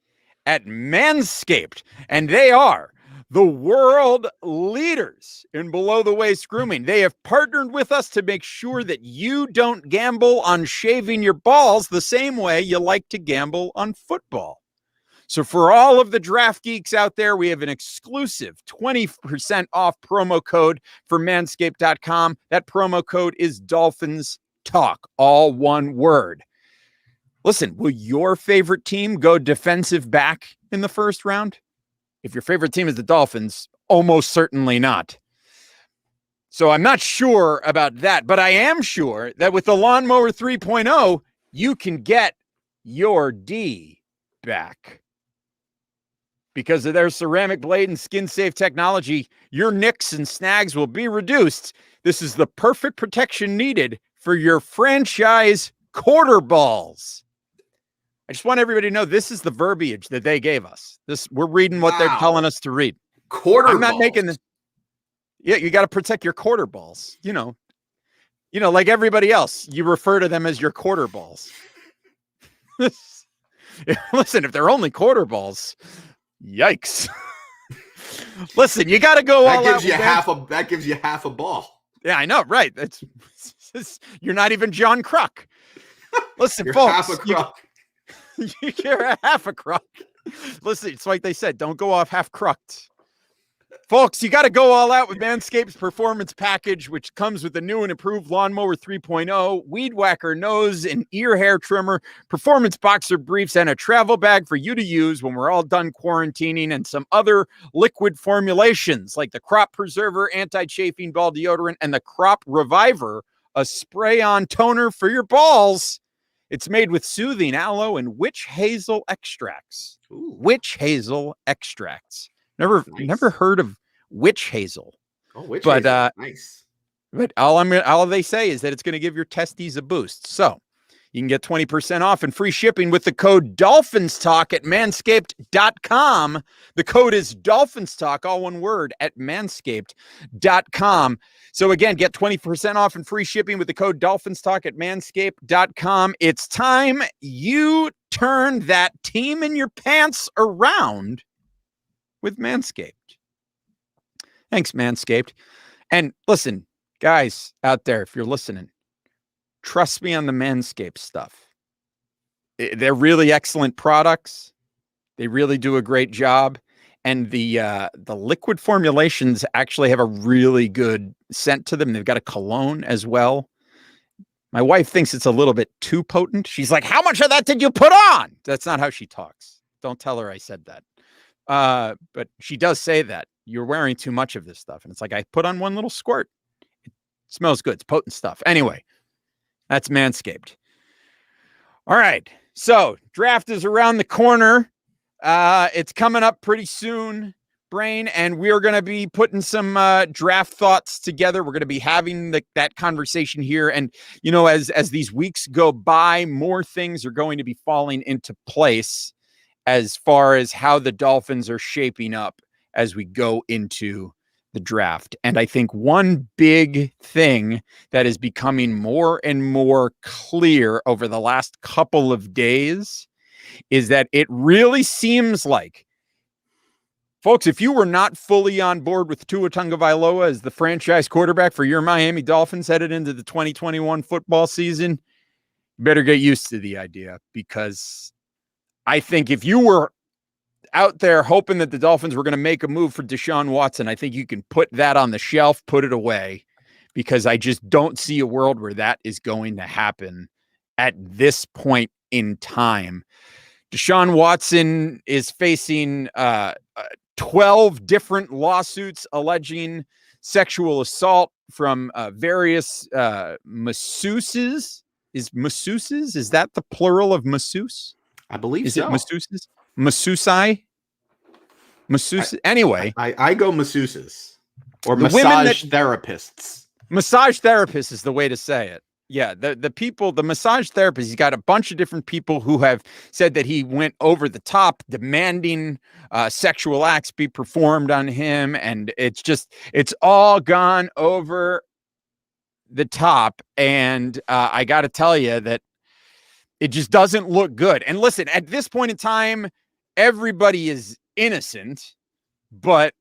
at Manscaped, and they are the world leaders in below the waist grooming. They have partnered with us to make sure that you don't gamble on shaving your balls the same way you like to gamble on football. So for all of the draft geeks out there, we have an exclusive 20% off promo code for manscaped.com. That promo code is Dolphins Talk, all one word. Listen, will your favorite team go defensive back in the first round? If your favorite team is the Dolphins, almost certainly not. So I'm not sure about that, but I am sure that with the Lawnmower 3.0, you can get your D back. Because of their ceramic blade and skin-safe technology, your nicks and snags will be reduced. This is the perfect protection needed for your franchise quarter balls. I just want everybody to know this is the verbiage that they gave us. We're reading what they're telling us to read. Quarter I'm not balls. making this. Yeah, you got to protect your quarter balls. You know, like everybody else, you refer to them as your quarter balls. Listen, if they're only quarter balls, yikes. Listen, you got to go all out. That gives you half a ball. Yeah, I know, right? You're not even John Kruk. Listen, You're folks, half a crook. you're a half a crook. Listen, it's like they said, don't go off half crucked. Folks, you got to go all out with Manscaped's Performance Package, which comes with the new and improved Lawnmower 3.0, Weed Whacker nose and ear hair trimmer, performance boxer briefs, and a travel bag for you to use when we're all done quarantining, and some other liquid formulations like the Crop Preserver, anti-chafing ball deodorant, and the Crop Reviver, a spray-on toner for your balls. It's made with soothing aloe and witch hazel extracts. Ooh. Witch hazel extracts. Never heard of witch hazel. Oh, witch But, hazel. Nice. But all they say is that it's going to give your testes a boost. So you can get 20% off and free shipping with the code Dolphins Talk at manscaped.com. The code is Dolphins Talk, all one word, at manscaped.com. So again, get 20% off and free shipping with the code Dolphins Talk at manscaped.com. It's time you turn that team in your pants around with Manscaped. Thanks, Manscaped. And listen, guys out there, if you're listening, trust me on the Manscaped stuff. They're really excellent products. They really do a great job. And the liquid formulations actually have a really good scent to them. They've got a cologne as well. My wife thinks it's a little bit too potent. She's like, how much of that did you put on? That's not how she talks. Don't tell her I said that. But she does say that you're wearing too much of this stuff. And it's like, I put on one little squirt. It smells good. It's potent stuff. Anyway, that's Manscaped. All right. So draft is around the corner. It's coming up pretty soon, Brain, and we're going to be putting some draft thoughts together. We're going to be having that conversation here. And, you know, as these weeks go by, more things are going to be falling into place as far as how the Dolphins are shaping up as we go into the draft. And I think one big thing that is becoming more and more clear over the last couple of days is that it really seems like, folks, if you were not fully on board with Tua Tagovailoa as the franchise quarterback for your Miami Dolphins headed into the 2021 football season, you better get used to the idea, because I think if you were out there hoping that the Dolphins were going to make a move for Deshaun Watson, I think you can put that on the shelf, put it away, because I just don't see a world where that is going to happen at this point in time. Deshaun Watson is facing 12 different lawsuits alleging sexual assault from various masseuses. Is that the plural of masseuse? I believe is so. It masseuses? Masseusai? Anyway. I go masseuses or The massage therapists. Massage therapist is the way to say it. Yeah, the people, the massage therapist, he's got a bunch of different people who have said that he went over the top, demanding sexual acts be performed on him, and it's all gone over the top. And I got to tell you that it just doesn't look good. And listen, at this point in time, everybody is innocent, but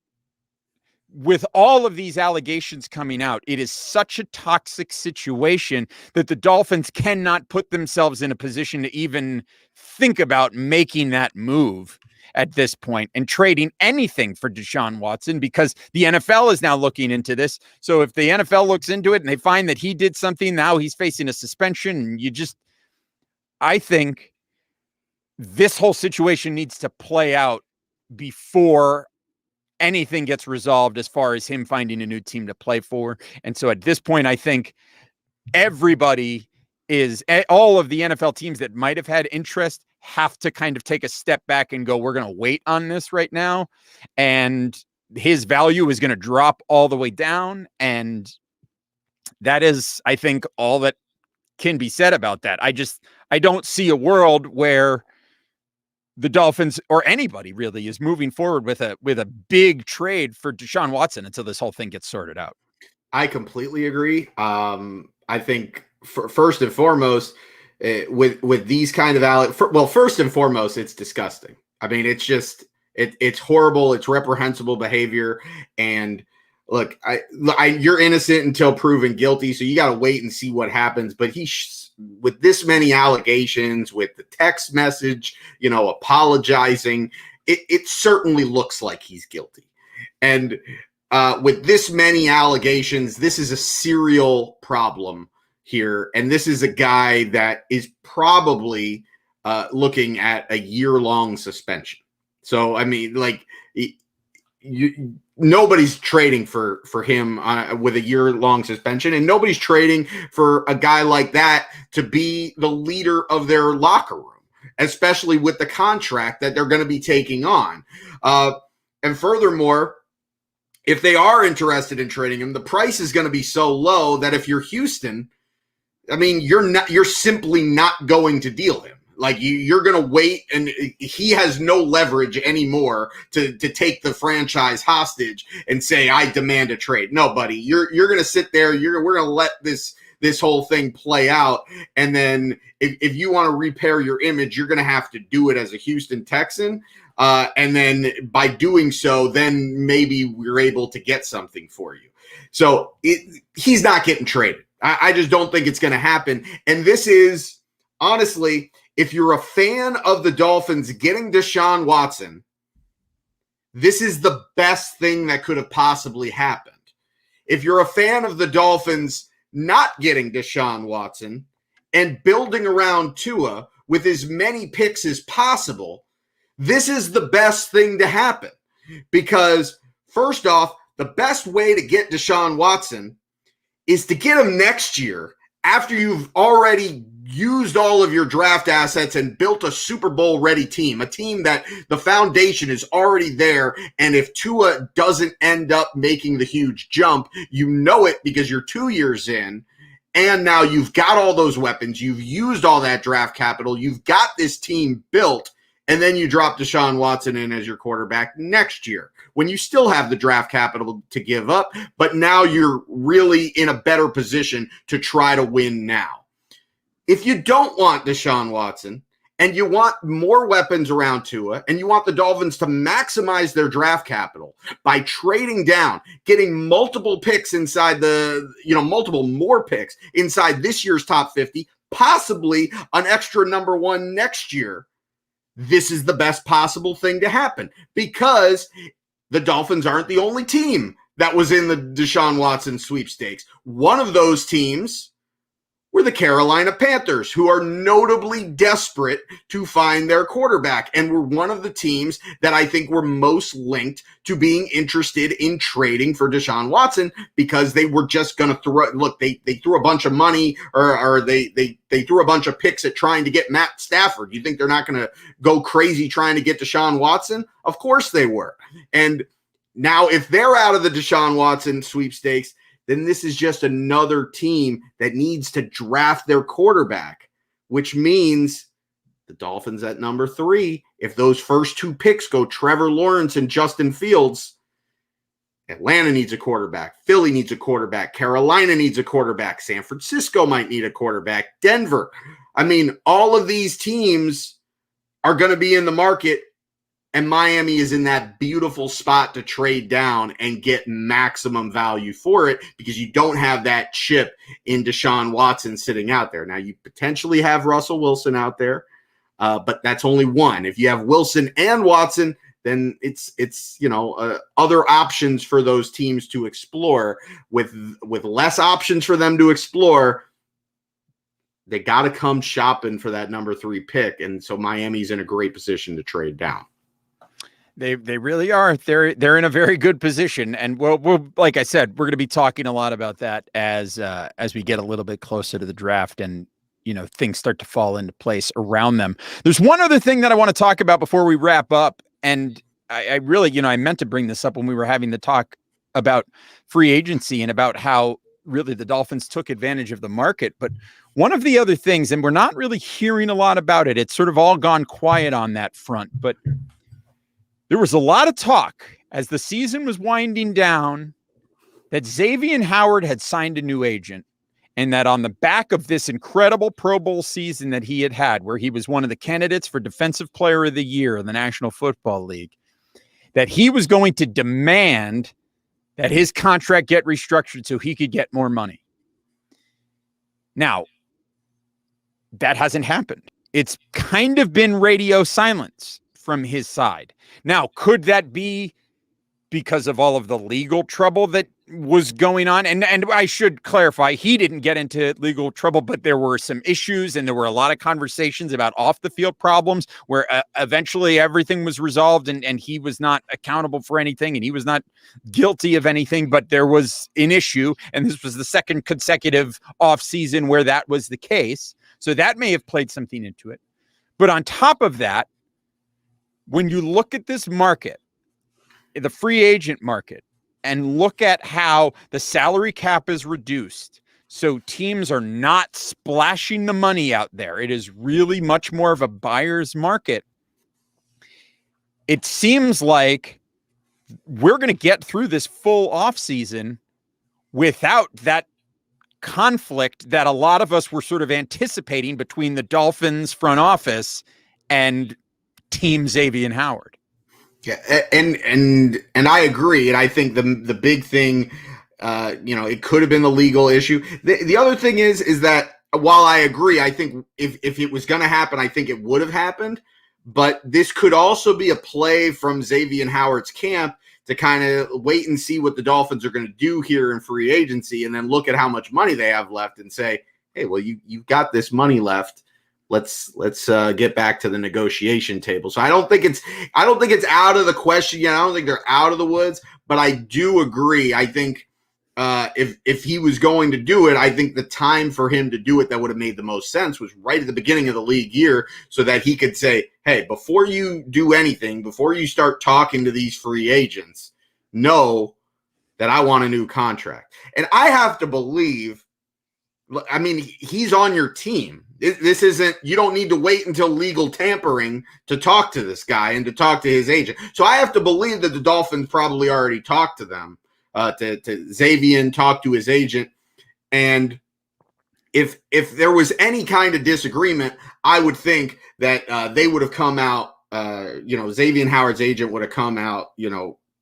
with all of these allegations coming out, it is such a toxic situation that the Dolphins cannot put themselves in a position to even think about making that move at this point and trading anything for Deshaun Watson, because the NFL is now looking into this. So if the NFL looks into it and they find that he did something, now he's facing a suspension. And I think this whole situation needs to play out before anything gets resolved as far as him finding a new team to play for. And so at this point, I think everybody all of the NFL teams that might have had interest have to kind of take a step back and go, we're going to wait on this right now. And his value is going to drop all the way down. And that is, I think, all that can be said about that. I don't see a world where the Dolphins or anybody really is moving forward with a big trade for Deshaun Watson until this whole thing gets sorted out. I completely agree. I think first and foremost, with these kind of first and foremost, it's disgusting. I mean, it's horrible. It's reprehensible behavior. And look, you're innocent until proven guilty. So you got to wait and see what happens. But with this many allegations, with the text message, apologizing, it certainly looks like he's guilty. And with this many allegations, this is a serial problem here. And this is a guy that is probably looking at a year-long suspension. So, I mean, nobody's trading for him with a year-long suspension, and nobody's trading for a guy like that to be the leader of their locker room, especially with the contract that they're going to be taking on. And furthermore, if they are interested in trading him, the price is going to be so low that if you're Houston, I mean, you're simply not going to deal him. Like you're going to wait, and he has no leverage anymore to take the franchise hostage and say, I demand a trade. No, buddy, you're going to sit there. We're going to let this whole thing play out. And then if you want to repair your image, you're going to have to do it as a Houston Texan. And then by doing so, then maybe we're able to get something for you. So he's not getting traded. I just don't think it's going to happen. And this is, honestly, if you're a fan of the Dolphins getting Deshaun Watson, this is the best thing that could have possibly happened. If you're a fan of the Dolphins not getting Deshaun Watson and building around Tua with as many picks as possible, this is the best thing to happen. Because first off, the best way to get Deshaun Watson is to get him next year after you've already used all of your draft assets and built a Super Bowl ready team, a team that the foundation is already there. And if Tua doesn't end up making the huge jump, you know it because you're 2 years in. And now you've got all those weapons. You've used all that draft capital. You've got this team built. And then you drop Deshaun Watson in as your quarterback next year when you still have the draft capital to give up. But now you're really in a better position to try to win now. If you don't want Deshaun Watson and you want more weapons around Tua and you want the Dolphins to maximize their draft capital by trading down, getting multiple picks inside multiple more picks inside this year's top 50, possibly an extra number one next year, this is the best possible thing to happen because the Dolphins aren't the only team that was in the Deshaun Watson sweepstakes. One of those teams were the Carolina Panthers, who are notably desperate to find their quarterback and were one of the teams that I think were most linked to being interested in trading for Deshaun Watson because they were just going to they threw a bunch of money or they threw a bunch of picks at trying to get Matt Stafford. You think they're not going to go crazy trying to get Deshaun Watson? Of course they were. And now if they're out of the Deshaun Watson sweepstakes, then this is just another team that needs to draft their quarterback, which means the Dolphins at number 3, if those first 2 picks go Trevor Lawrence and Justin Fields, Atlanta needs a quarterback. Philly needs a quarterback. Carolina needs a quarterback. San Francisco might need a quarterback. Denver. I mean, all of these teams are going to be in the market, and Miami is in that beautiful spot to trade down and get maximum value for it because you don't have that chip in Deshaun Watson sitting out there. Now, you potentially have Russell Wilson out there, but that's only one. If you have Wilson and Watson, then it's other options for those teams to explore. With less options for them to explore, they got to come shopping for that number 3 pick, and so Miami's in a great position to trade down. They really are. They're in a very good position, and we'll like I said, we're going to be talking a lot about that as we get a little bit closer to the draft and things start to fall into place around them. There's one other thing that I want to talk about before we wrap up. And I really, I meant to bring this up when we were having the talk about free agency and about how really the Dolphins took advantage of the market. But one of the other things, and we're not really hearing a lot about it, it's sort of all gone quiet on that front, but there was a lot of talk as the season was winding down that Xavier Howard had signed a new agent. And that on the back of this incredible Pro Bowl season that he had, where he was one of the candidates for Defensive Player of the Year in the National Football League, that he was going to demand that his contract get restructured so he could get more money. Now, that hasn't happened. It's kind of been radio silence from his side. Now, could that be because of all of the legal trouble that was going on? And I should clarify, he didn't get into legal trouble, but there were some issues and there were a lot of conversations about off the field problems where eventually everything was resolved and he was not accountable for anything and he was not guilty of anything, but there was an issue. And this was the second consecutive off season where that was the case. So that may have played something into it. But on top of that, when you look at this market, the free agent market, and look at how the salary cap is reduced, so teams are not splashing the money out there. It is really much more of a buyer's market. It seems like we're going to get through this full offseason without that conflict that a lot of us were sort of anticipating between the Dolphins front office and Team Xavier Howard. Yeah, and I agree, and I think the big thing, it could have been the legal issue. The other thing is that while I agree, I think if it was going to happen, I think it would have happened. But this could also be a play from Xavier Howard's camp to kind of wait and see what the Dolphins are going to do here in free agency, and then look at how much money they have left and say, hey, well, you've got this money left. Let's get back to the negotiation table. So I don't think it's out of the question yet. I don't think they're out of the woods, but I do agree. I think if he was going to do it, I think the time for him to do it that would have made the most sense was right at the beginning of the league year, so that he could say, hey, before you do anything, before you start talking to these free agents, know that I want a new contract. And I have to believe, I mean, he's on your team. This isn't, you don't need to wait until legal tampering to talk to this guy and to talk to his agent. So I have to believe that the Dolphins probably already talked to them, to Xavier, and talked to his agent. And if there was any kind of disagreement, I would think that they would have come out, Xavier Howard's agent would have come out,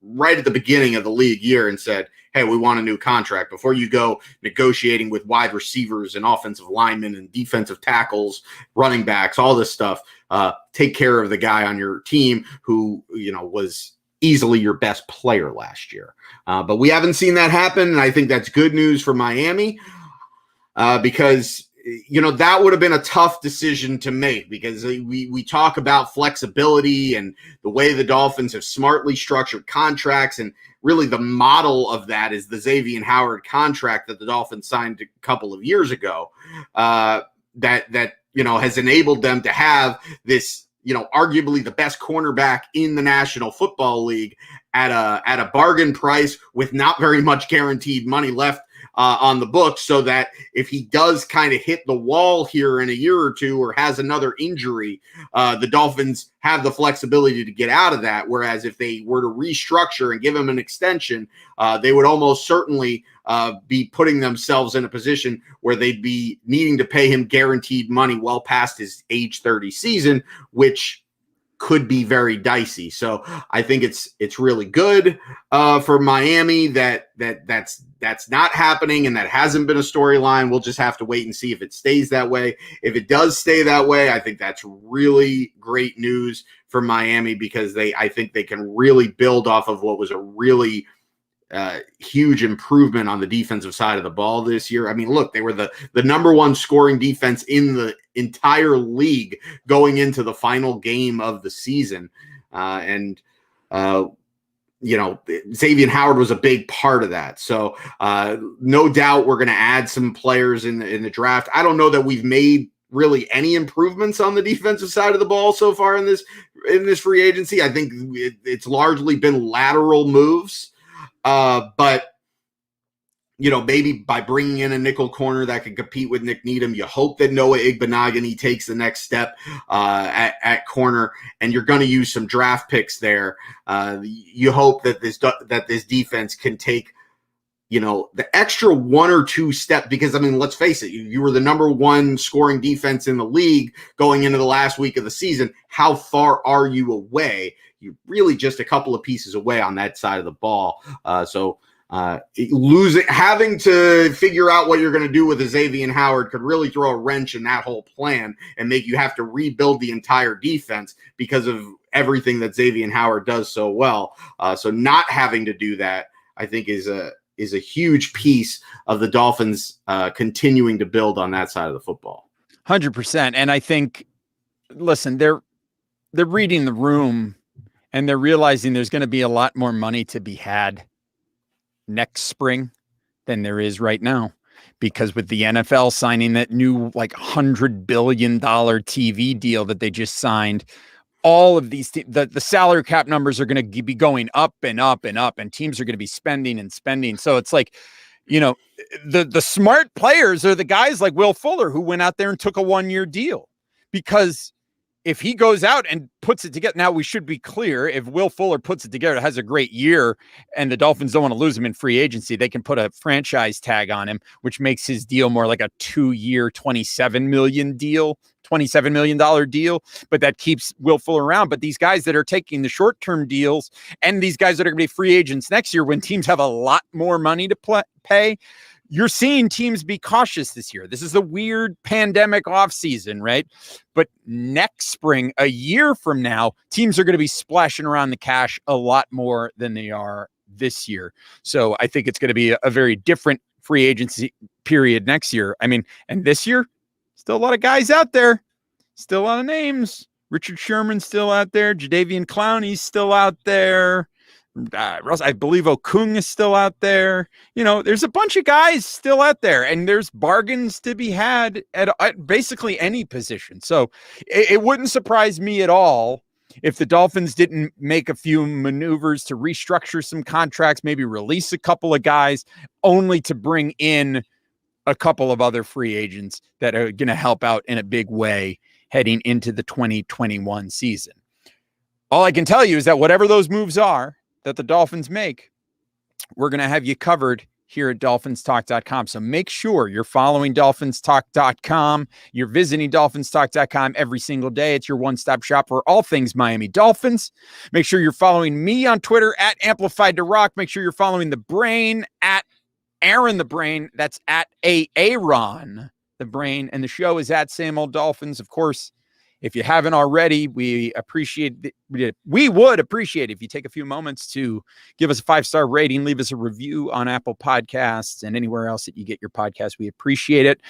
right at the beginning of the league year and said, hey, we want a new contract. Before you go negotiating with wide receivers and offensive linemen and defensive tackles, running backs, all this stuff, take care of the guy on your team who, was easily your best player last year. But we haven't seen that happen, and I think that's good news for Miami because, that would have been a tough decision to make, because we talk about flexibility and the way the Dolphins have smartly structured contracts, and really the model of that is the Xavier Howard contract that the Dolphins signed a couple of years ago, that has enabled them to have this, arguably the best cornerback in the National Football League at a bargain price with not very much guaranteed money left on the books, so that if he does kind of hit the wall here in a year or two or has another injury, the Dolphins have the flexibility to get out of that. Whereas if they were to restructure and give him an extension, they would almost certainly be putting themselves in a position where they'd be needing to pay him guaranteed money well past his age 30 season, which could be very dicey. So I think it's really good for Miami that's not happening, and that hasn't been a storyline. We'll just have to wait and see if it stays that way. If it does stay that way, I think that's really great news for Miami, because I think they can really build off of what was a really huge improvement on the defensive side of the ball this year. I mean, look, they were the number one scoring defense in the entire league going into the final game of the season. Xavier Howard was a big part of that. So no doubt we're going to add some players in the draft. I don't know that we've made really any improvements on the defensive side of the ball so far in this free agency. I think it's largely been lateral moves. But maybe by bringing in a nickel corner that can compete with Nick Needham, you hope that Noah Igbenogany takes the next step at corner, and you're going to use some draft picks there. You hope that this defense can take the extra one or two step, because, I mean, let's face it, you were the number one scoring defense in the league going into the last week of the season. How far are you away? You're really just a couple of pieces away on that side of the ball. Having to figure out what you're going to do with Xavier Howard could really throw a wrench in that whole plan and make you have to rebuild the entire defense because of everything that Xavier Howard does so well. So not having to do that, I think, is a huge piece of the Dolphins continuing to build on that side of the football. 100%. And I think, listen, they're reading the room, and they're realizing there's going to be a lot more money to be had next spring than there is right now, because with the NFL signing that new $100 billion TV deal that they just signed, all of these the salary cap numbers are going to be going up and up and up, and teams are going to be spending and spending. So it's the smart players are the guys like Will Fuller, who went out there and took a 1-year deal, because if he goes out and puts it together, now we should be clear, if Will Fuller puts it together, has a great year, and the Dolphins don't want to lose him in free agency, they can put a franchise tag on him, which makes his deal more like a 2-year, $27 million deal. But that keeps Will Fuller around. But these guys that are taking the short-term deals, and these guys that are going to be free agents next year when teams have a lot more money to pay, you're seeing teams be cautious this year. This is a weird pandemic offseason, right? But next spring, a year from now, teams are going to be splashing around the cash a lot more than they are this year. So I think it's going to be a very different free agency period next year. I mean, and this year, still a lot of guys out there, still a lot of names. Richard Sherman's still out there. Jadeveon Clowney's still out there. I believe Okung is still out there. There's a bunch of guys still out there, and there's bargains to be had at basically any position. So it wouldn't surprise me at all if the Dolphins didn't make a few maneuvers to restructure some contracts, maybe release a couple of guys, only to bring in a couple of other free agents that are going to help out in a big way heading into the 2021 season. All I can tell you is that whatever those moves are that the Dolphins make, we're going to have you covered here at DolphinsTalk.com. So make sure you're following DolphinsTalk.com. You're visiting DolphinsTalk.com every single day. It's your one-stop shop for all things Miami Dolphins. Make sure you're following me on Twitter at Amplified to Rock. Make sure you're following The Brain at Aaron the Brain. That's at Aaron the Brain. And the show is at Same Old Dolphins. Of course, if you haven't already, we would appreciate if you take a few moments to give us a 5-star rating, leave us a review on Apple Podcasts and anywhere else that you get your podcast. We appreciate it.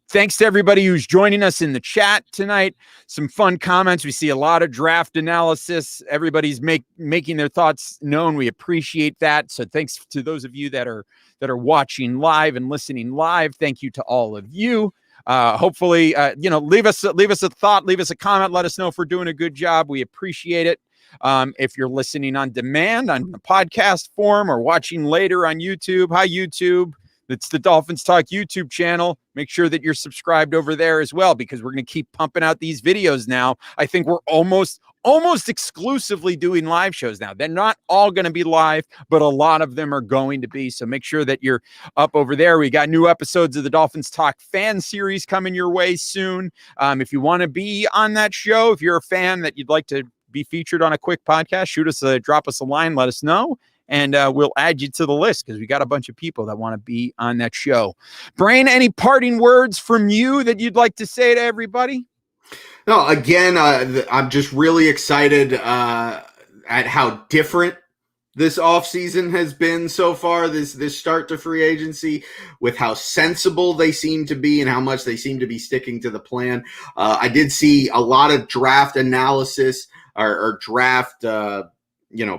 Thanks to everybody who's joining us in the chat tonight. Some fun comments. We see a lot of draft analysis. Everybody's making their thoughts known. We appreciate that. So thanks to those of you that are watching live and listening live. Thank you to all of you. Hopefully, leave us a thought, leave us a comment. Let us know if we're doing a good job. We appreciate it. If you're listening on demand on the podcast form or watching later on YouTube, hi YouTube. It's the Dolphins Talk YouTube channel. Make sure that you're subscribed over there as well, because we're going to keep pumping out these videos now. I think we're almost exclusively doing live shows now. They're not all going to be live, but a lot of them are going to be. So make sure that you're up over there. We got new episodes of the Dolphins Talk fan series coming your way soon. If you want to be on that show, if you're a fan that you'd like to be featured on a quick podcast, drop us a line, let us know, and we'll add you to the list, because we got a bunch of people that want to be on that show. Brain, any parting words from you that you'd like to say to everybody? No, again, I'm just really excited at how different this offseason has been so far, this start to free agency, with how sensible they seem to be and how much they seem to be sticking to the plan. I did see a lot of draft analysis or draft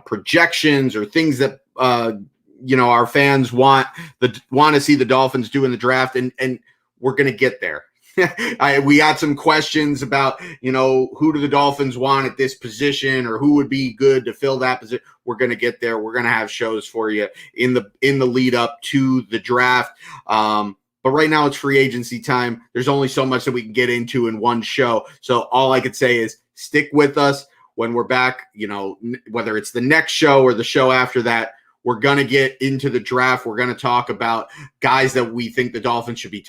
projections or things that our fans want to see the Dolphins do in the draft, and we're going to get there. We got some questions about, who do the Dolphins want at this position, or who would be good to fill that position. We're going to get there. We're going to have shows for you in the lead up to the draft. But right now it's free agency time. There's only so much that we can get into in one show. So all I could say is stick with us when we're back, whether it's the next show or the show after that. We're going to get into the draft. We're going to talk about guys that we think the Dolphins should be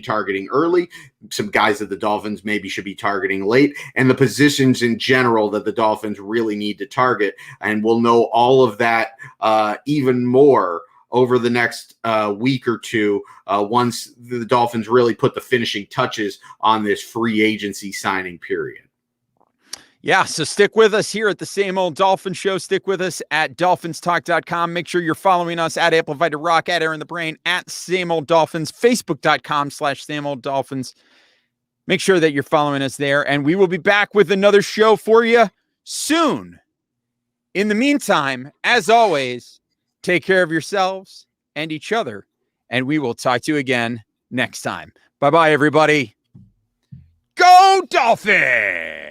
targeting early, some guys that the Dolphins maybe should be targeting late, and the positions in general that the Dolphins really need to target. And we'll know all of that even more over the next week or two once the Dolphins really put the finishing touches on this free agency signing period. Yeah, so stick with us here at the Same Old Dolphin Show. Stick with us at dolphinstalk.com. Make sure you're following us at Amplified to Rock, at Aaron the Brain, at Same Old Dolphins, Facebook.com/Same Old Dolphins. Make sure that you're following us there, and we will be back with another show for you soon. In the meantime, as always, take care of yourselves and each other, and we will talk to you again next time. Bye-bye, everybody. Go Dolphins!